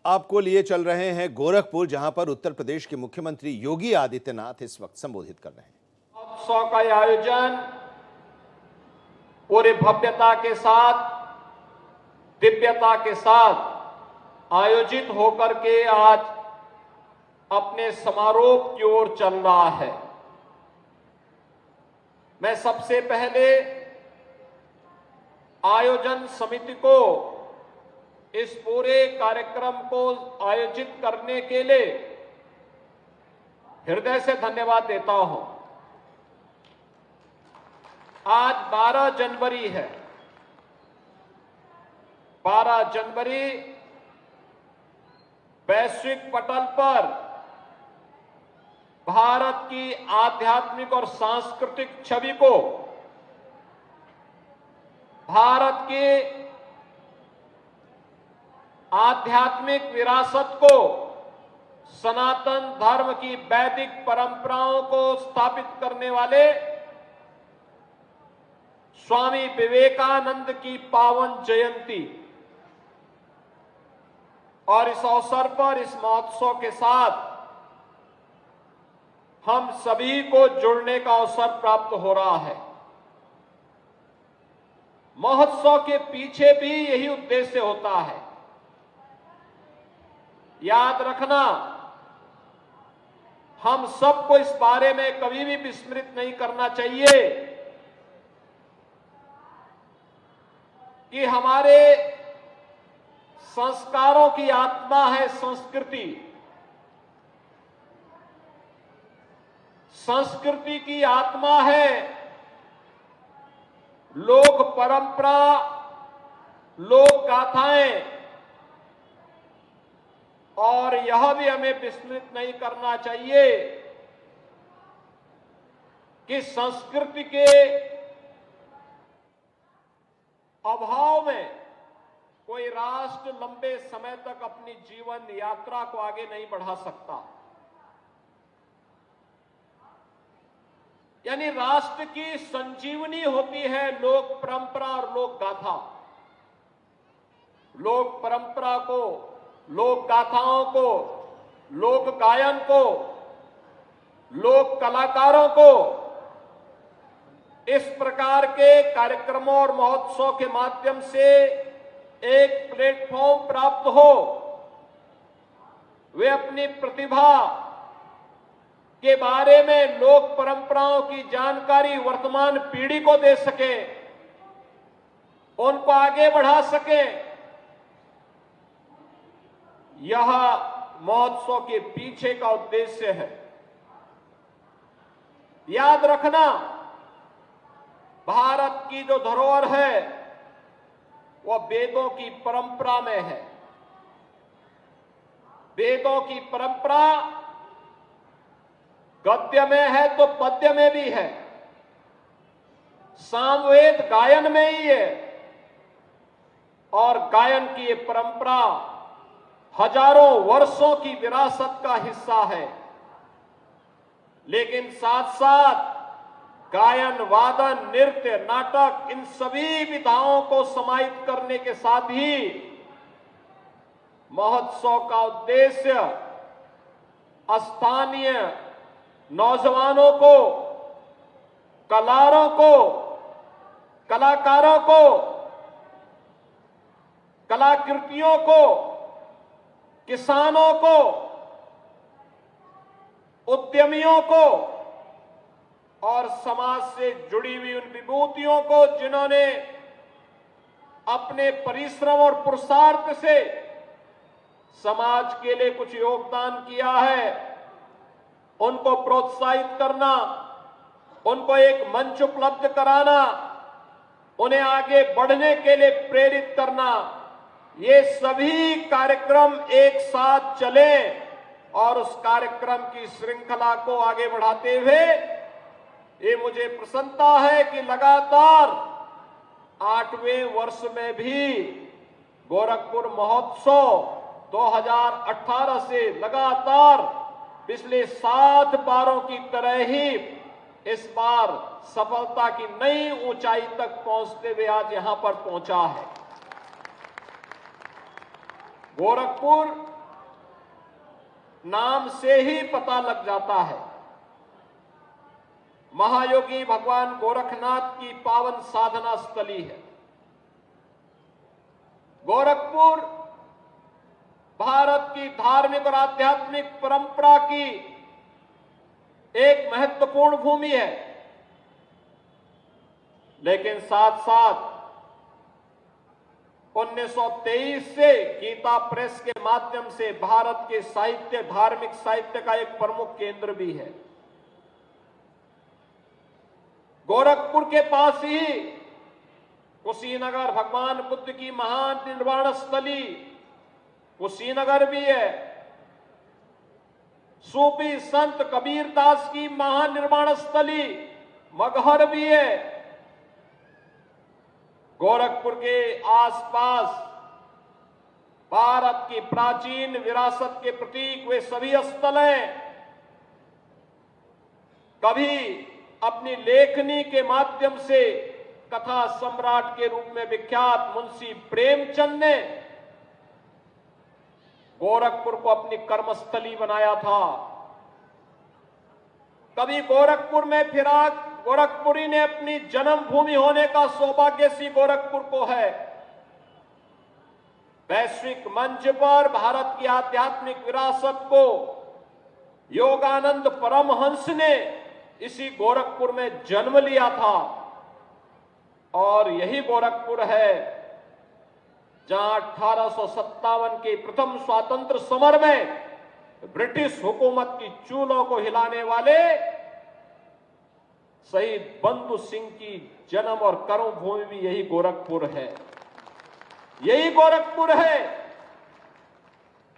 आपको लिए चल रहे हैं गोरखपुर, जहां पर उत्तर प्रदेश के मुख्यमंत्री योगी आदित्यनाथ इस वक्त संबोधित कर रहे हैं। महोत्सव का आयोजन पूरी भव्यता के साथ, दिव्यता के साथ आयोजित होकर के आज अपने समारोह की ओर चल रहा है। मैं सबसे पहले आयोजन समिति को इस पूरे कार्यक्रम को आयोजित करने के लिए हृदय से धन्यवाद देता हूं। आज 12 जनवरी है। 12 जनवरी वैश्विक पटल पर भारत की आध्यात्मिक और सांस्कृतिक छवि को, भारत की आध्यात्मिक विरासत को, सनातन धर्म की वैदिक परंपराओं को स्थापित करने वाले स्वामी विवेकानंद की पावन जयंती और इस अवसर पर इस महोत्सव के साथ हम सभी को जुड़ने का अवसर प्राप्त हो रहा है। महोत्सव के पीछे भी यही उद्देश्य होता है। याद रखना, हम सबको इस बारे में कभी भी विस्मृत नहीं करना चाहिए कि हमारे संस्कारों की आत्मा है संस्कृति। संस्कृति की आत्मा है लोक परंपरा, लोक गाथाएं, और यह भी हमें विस्मृत नहीं करना चाहिए कि संस्कृति के अभाव में कोई राष्ट्र लंबे समय तक अपनी जीवन यात्रा को आगे नहीं बढ़ा सकता। यानी राष्ट्र की संजीवनी होती है लोक परंपरा और लोक गाथा। लोक परंपरा को, लोक गाथाओं को, लोक गायन को, लोक कलाकारों को इस प्रकार के कार्यक्रमों और महोत्सव के माध्यम से एक प्लेटफॉर्म प्राप्त हो, वे अपनी प्रतिभा के बारे में, लोक परंपराओं की जानकारी वर्तमान पीढ़ी को दे सके, उनको आगे बढ़ा सके। यह महोत्सव के पीछे का उद्देश्य है। याद रखना, भारत की जो धरोहर है वह वेदों की परंपरा में है। वेदों की परंपरा गद्य में है तो पद्य में भी है, सामवेद गायन में ही है, और गायन की ये परंपरा हजारों वर्षों की विरासत का हिस्सा है। लेकिन साथ साथ गायन, वादन, नृत्य, नाटक, इन सभी विधाओं को समाहित करने के साथ ही महोत्सव का उद्देश्य स्थानीय नौजवानों को, कलाकारों को, कलाकृतियों को, किसानों को, उद्यमियों को और समाज से जुड़ी हुई उन विभूतियों को जिन्होंने अपने परिश्रम और पुरुषार्थ से समाज के लिए कुछ योगदान किया है, उनको प्रोत्साहित करना, उनको एक मंच उपलब्ध कराना, उन्हें आगे बढ़ने के लिए प्रेरित करना, ये सभी कार्यक्रम एक साथ चले और उस कार्यक्रम की श्रृंखला को आगे बढ़ाते हुए ये मुझे प्रसन्नता है कि लगातार 8वें वर्ष में भी गोरखपुर महोत्सव 2018 से लगातार पिछले 7 बारों की तरह ही इस बार सफलता की नई ऊंचाई तक पहुंचते हुए आज यहां पर पहुंचा है। गोरखपुर नाम से ही पता लग जाता है। महायोगी भगवान गोरखनाथ की पावन साधना स्थली है। गोरखपुर भारत की धार्मिक और आध्यात्मिक परंपरा की एक महत्वपूर्ण भूमि है, लेकिन साथ साथ 1923 से गीता प्रेस के माध्यम से भारत के साहित्य, धार्मिक साहित्य का एक प्रमुख केंद्र भी है। गोरखपुर के पास ही कुशीनगर, भगवान बुद्ध की महान निर्वाण स्थली कुशीनगर भी है। सूफी संत कबीरदास की महान निर्वाण स्थली मगहर भी है। गोरखपुर के आसपास भारत की प्राचीन विरासत के प्रतीक वे सभी स्थल हैं। कभी अपनी लेखनी के माध्यम से कथा सम्राट के रूप में विख्यात मुंशी प्रेमचंद ने गोरखपुर को अपनी कर्मस्थली बनाया था। कभी गोरखपुर में फिरा गोरखपुरी ने अपनी जन्मभूमि होने का सौभाग्य सी गोरखपुर को है। वैश्विक मंच पर भारत की आध्यात्मिक विरासत को योगानंद परमहंस ने इसी गोरखपुर में जन्म लिया था, और यही गोरखपुर है जहां 1857 के प्रथम स्वातंत्र समर में ब्रिटिश हुकूमत की चूलों को हिलाने वाले शहीद बंधु सिंह की जन्म और कर्मभूमि भी यही गोरखपुर है। यही गोरखपुर है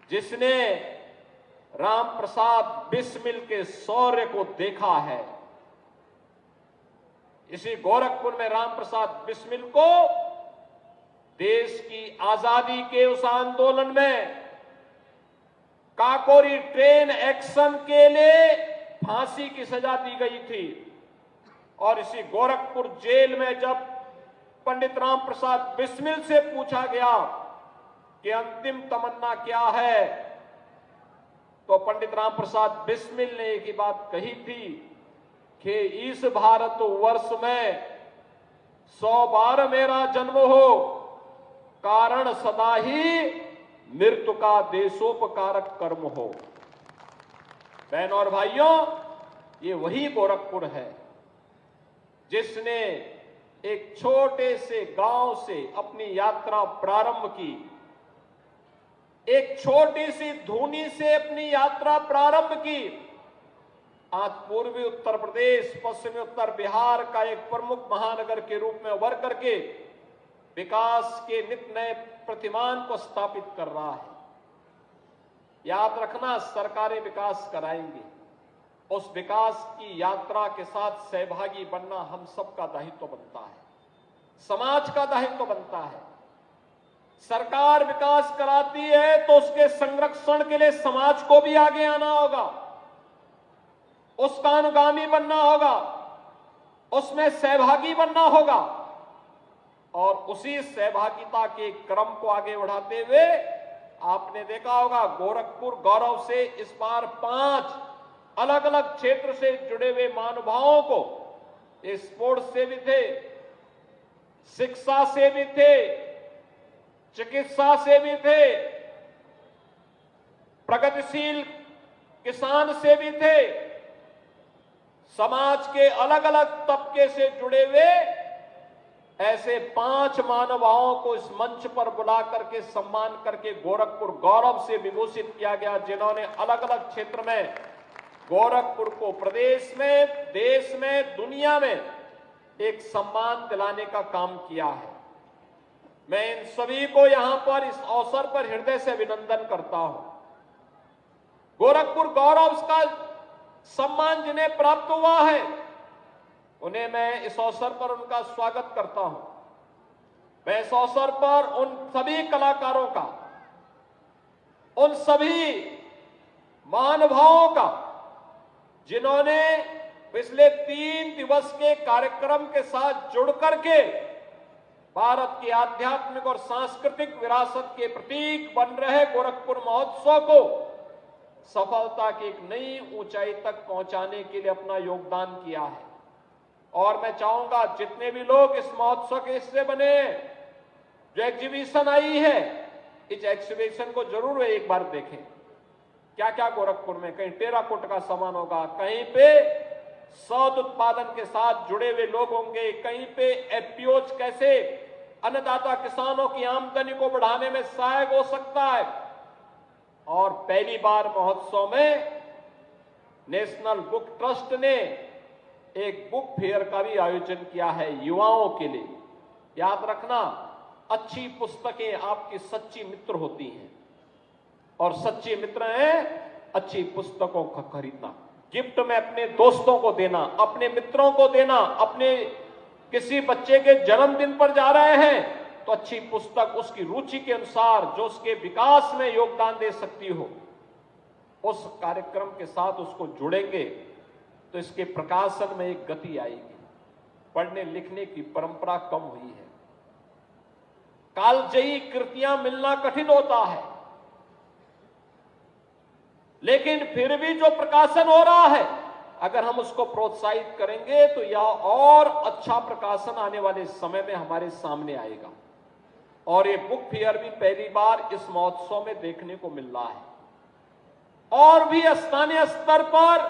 जिसने राम प्रसाद बिस्मिल के शौर्य को देखा है। इसी गोरखपुर में राम प्रसाद बिस्मिल को देश की आजादी के उस आंदोलन में काकोरी ट्रेन एक्शन के लिए फांसी की सजा दी गई थी, और इसी गोरखपुर जेल में जब पंडित राम प्रसाद बिस्मिल से पूछा गया कि अंतिम तमन्ना क्या है, तो पंडित राम प्रसाद बिस्मिल ने एक ही बात कही थी कि इस भारत वर्ष में 100 बार मेरा जन्म हो, कारण सदा ही मृत्यु का देशोपकारक कर्म हो। बहनों और भाइयों, ये वही गोरखपुर है जिसने एक छोटे से गांव से अपनी यात्रा प्रारंभ की, एक छोटी सी धूनी से अपनी यात्रा प्रारंभ की। आज पूर्वी उत्तर प्रदेश, पश्चिमी उत्तर बिहार का एक प्रमुख महानगर के रूप में उभर करके विकास के नित नए प्रतिमान को स्थापित कर रहा है। याद रखना, सरकारें विकास कराएंगी, उस विकास की यात्रा के साथ सहभागी बनना हम सबका दायित्व बनता है, समाज का दायित्व बनता है। सरकार विकास कराती है तो उसके संरक्षण के लिए समाज को भी आगे आना होगा, उसका अनुगामी बनना होगा, उसमें सहभागी बनना होगा, और उसी सहभागिता के क्रम को आगे बढ़ाते हुए आपने देखा होगा गोरखपुर गौरव से इस बार 5 अलग अलग क्षेत्र से जुड़े हुए महानुभावों को, स्पोर्ट्स से भी थे, शिक्षा से भी थे, चिकित्सा से भी थे, प्रगतिशील किसान से भी थे, समाज के अलग अलग तबके से जुड़े हुए ऐसे 5 महानुभावों को इस मंच पर बुला करके सम्मान करके गोरखपुर गौरव से विभूषित किया गया, जिन्होंने अलग अलग क्षेत्र में गोरखपुर को प्रदेश में, देश में, दुनिया में एक सम्मान दिलाने का काम किया है। मैं इन सभी को यहां पर इस अवसर पर हृदय से अभिनंदन करता हूं। गोरखपुर गौरव का सम्मान जिन्हें प्राप्त हुआ है, उन्हें मैं इस अवसर पर उनका स्वागत करता हूं। मैं इस अवसर पर उन सभी कलाकारों का, उन सभी महानुभावों का, जिन्होंने पिछले 3 दिवस के कार्यक्रम के साथ जुड़ करके भारत की आध्यात्मिक और सांस्कृतिक विरासत के प्रतीक बन रहे गोरखपुर महोत्सव को सफलता की एक नई ऊंचाई तक पहुंचाने के लिए अपना योगदान किया है। और मैं चाहूंगा जितने भी लोग इस महोत्सव के हिस्से बने, जो एग्जीबिशन आई है, इस एग्जीबिशन को जरूर एक बार देखें। क्या क्या गोरखपुर में, कहीं टेराकोट का सामान होगा, कहीं पे शहद उत्पादन के साथ जुड़े हुए लोग होंगे, कहीं पे एफपीओज कैसे अन्नदाता किसानों की आमदनी को बढ़ाने में सहायक हो सकता है। और पहली बार महोत्सव में नेशनल बुक ट्रस्ट ने एक बुक फेयर का भी आयोजन किया है युवाओं के लिए। याद रखना, अच्छी पुस्तकें आपकी सच्ची मित्र होती हैं, और सच्चे मित्र हैं अच्छी पुस्तकों का खरीदना, गिफ्ट में अपने दोस्तों को देना, अपने मित्रों को देना। अपने किसी बच्चे के जन्मदिन पर जा रहे हैं तो अच्छी पुस्तक उसकी रुचि के अनुसार जो उसके विकास में योगदान दे सकती हो, उस कार्यक्रम के साथ उसको जुड़ेंगे तो इसके प्रकाशन में एक गति आएगी। पढ़ने लिखने की परंपरा कम हुई है, कालजयी कृतियां मिलना कठिन होता है, लेकिन फिर भी जो प्रकाशन हो रहा है, अगर हम उसको प्रोत्साहित करेंगे तो यह और अच्छा प्रकाशन आने वाले समय में हमारे सामने आएगा। और ये बुक फेयर भी पहली बार इस महोत्सव में देखने को मिल रहा है। और भी स्थानीय स्तर पर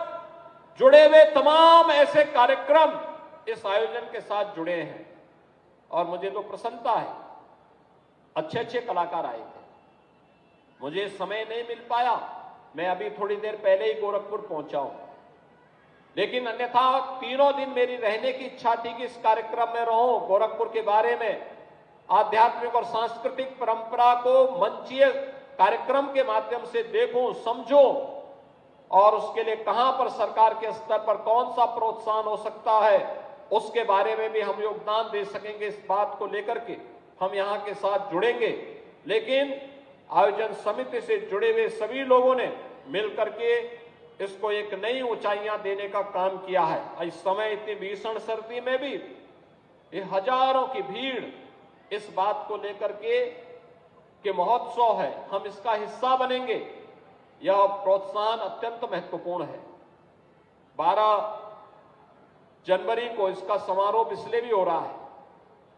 जुड़े हुए तमाम ऐसे कार्यक्रम इस आयोजन के साथ जुड़े हैं, और मुझे तो प्रसन्नता है, अच्छे अच्छे कलाकार आए थे। मुझे समय नहीं मिल पाया, मैं अभी थोड़ी देर पहले ही गोरखपुर पहुंचा हूं, लेकिन अन्यथा तीनों दिन मेरी रहने की इच्छा थी कि इस कार्यक्रम में रहूं, गोरखपुर के बारे में, आध्यात्मिक और सांस्कृतिक परंपरा को मंचीय कार्यक्रम के माध्यम से देखूं, समझूं, और उसके लिए कहां पर सरकार के स्तर पर कौन सा प्रोत्साहन हो सकता है, उसके बारे में भी हम योगदान दे सकेंगे। इस बात को लेकर के हम यहां के साथ जुड़ेंगे। लेकिन आयोजन समिति से जुड़े हुए सभी लोगों ने मिलकर के इसको एक नई ऊंचाइयां देने का काम किया है। इस समय इतनी भीषण सर्दी में भी ये हजारों की भीड़ इस बात को लेकर के महोत्सव है, हम इसका हिस्सा बनेंगे, यह प्रोत्साहन अत्यंत महत्वपूर्ण है। 12 जनवरी को इसका समारोह इसलिए भी हो रहा है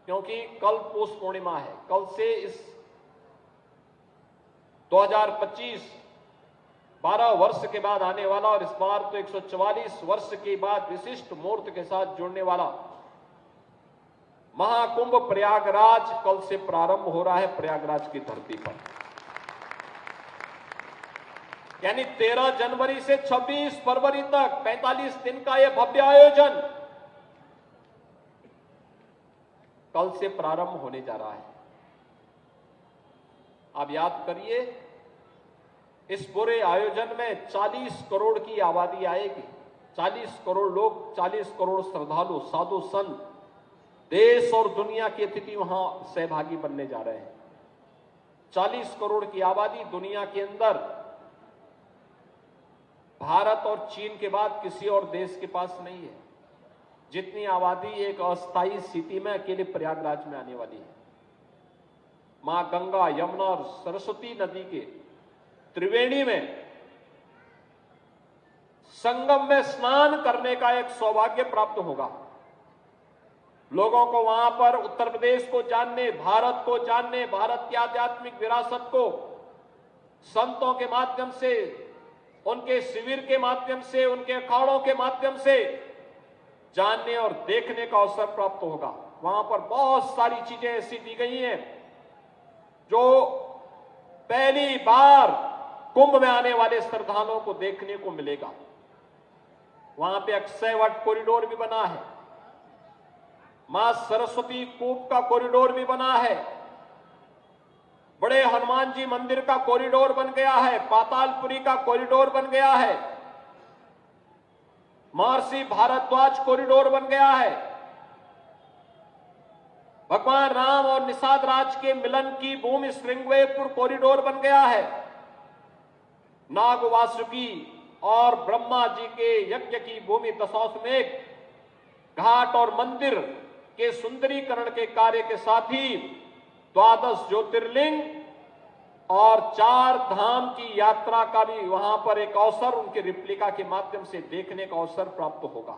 क्योंकि कल पौष पूर्णिमा है। कल से इस 2025 12 वर्ष के बाद आने वाला, और इस बार तो 144 वर्ष के बाद विशिष्ट मुहूर्त के साथ जुड़ने वाला महाकुंभ प्रयागराज कल से प्रारंभ हो रहा है, प्रयागराज की धरती पर। यानी 13 जनवरी से 26 फरवरी तक 45 दिन का यह भव्य आयोजन कल से प्रारंभ होने जा रहा है। आप याद करिए, इस पूरे आयोजन में 40 करोड़ की आबादी आएगी। 40 करोड़ लोग, 40 करोड़ श्रद्धालु, साधु संत, देश और दुनिया के अतिथि वहां सहभागी बनने जा रहे हैं। 40 करोड़ की आबादी दुनिया के अंदर भारत और चीन के बाद किसी और देश के पास नहीं है। जितनी आबादी एक अस्थायी स्थिति में अकेले प्रयागराज में आने वाली है। मां गंगा, यमुना और सरस्वती नदी के त्रिवेणी में संगम में स्नान करने का एक सौभाग्य प्राप्त होगा। लोगों को वहां पर उत्तर प्रदेश को जानने, भारत को जानने, भारत की आध्यात्मिक विरासत को संतों के माध्यम से, उनके शिविर के माध्यम से, उनके अखाड़ों के माध्यम से जानने और देखने का अवसर प्राप्त होगा। वहां पर बहुत सारी चीजें ऐसी दी गई हैं जो पहली बार कुंभ में आने वाले श्रद्धालुओं को देखने को मिलेगा। वहां पे अक्षयवट कॉरिडोर भी बना है, मां सरस्वती कूप का कॉरिडोर भी बना है, बड़े हनुमान जी मंदिर का कॉरिडोर बन गया है, पातालपुरी का कॉरिडोर बन गया है, महर्षि भारद्वाज कॉरिडोर बन गया है, भगवान राम और निषाद राज के मिलन की भूमि श्रृंगवेरपुर कॉरिडोर बन गया है, नाग वासुकी और ब्रह्मा जी के यज्ञ की भूमि दशाश्वमेध घाट और मंदिर के सुंदरीकरण के कार्य के साथ ही 12 ज्योतिर्लिंग और 4 धाम की यात्रा का भी वहां पर एक अवसर उनके रिप्लिका के माध्यम से देखने का अवसर प्राप्त होगा।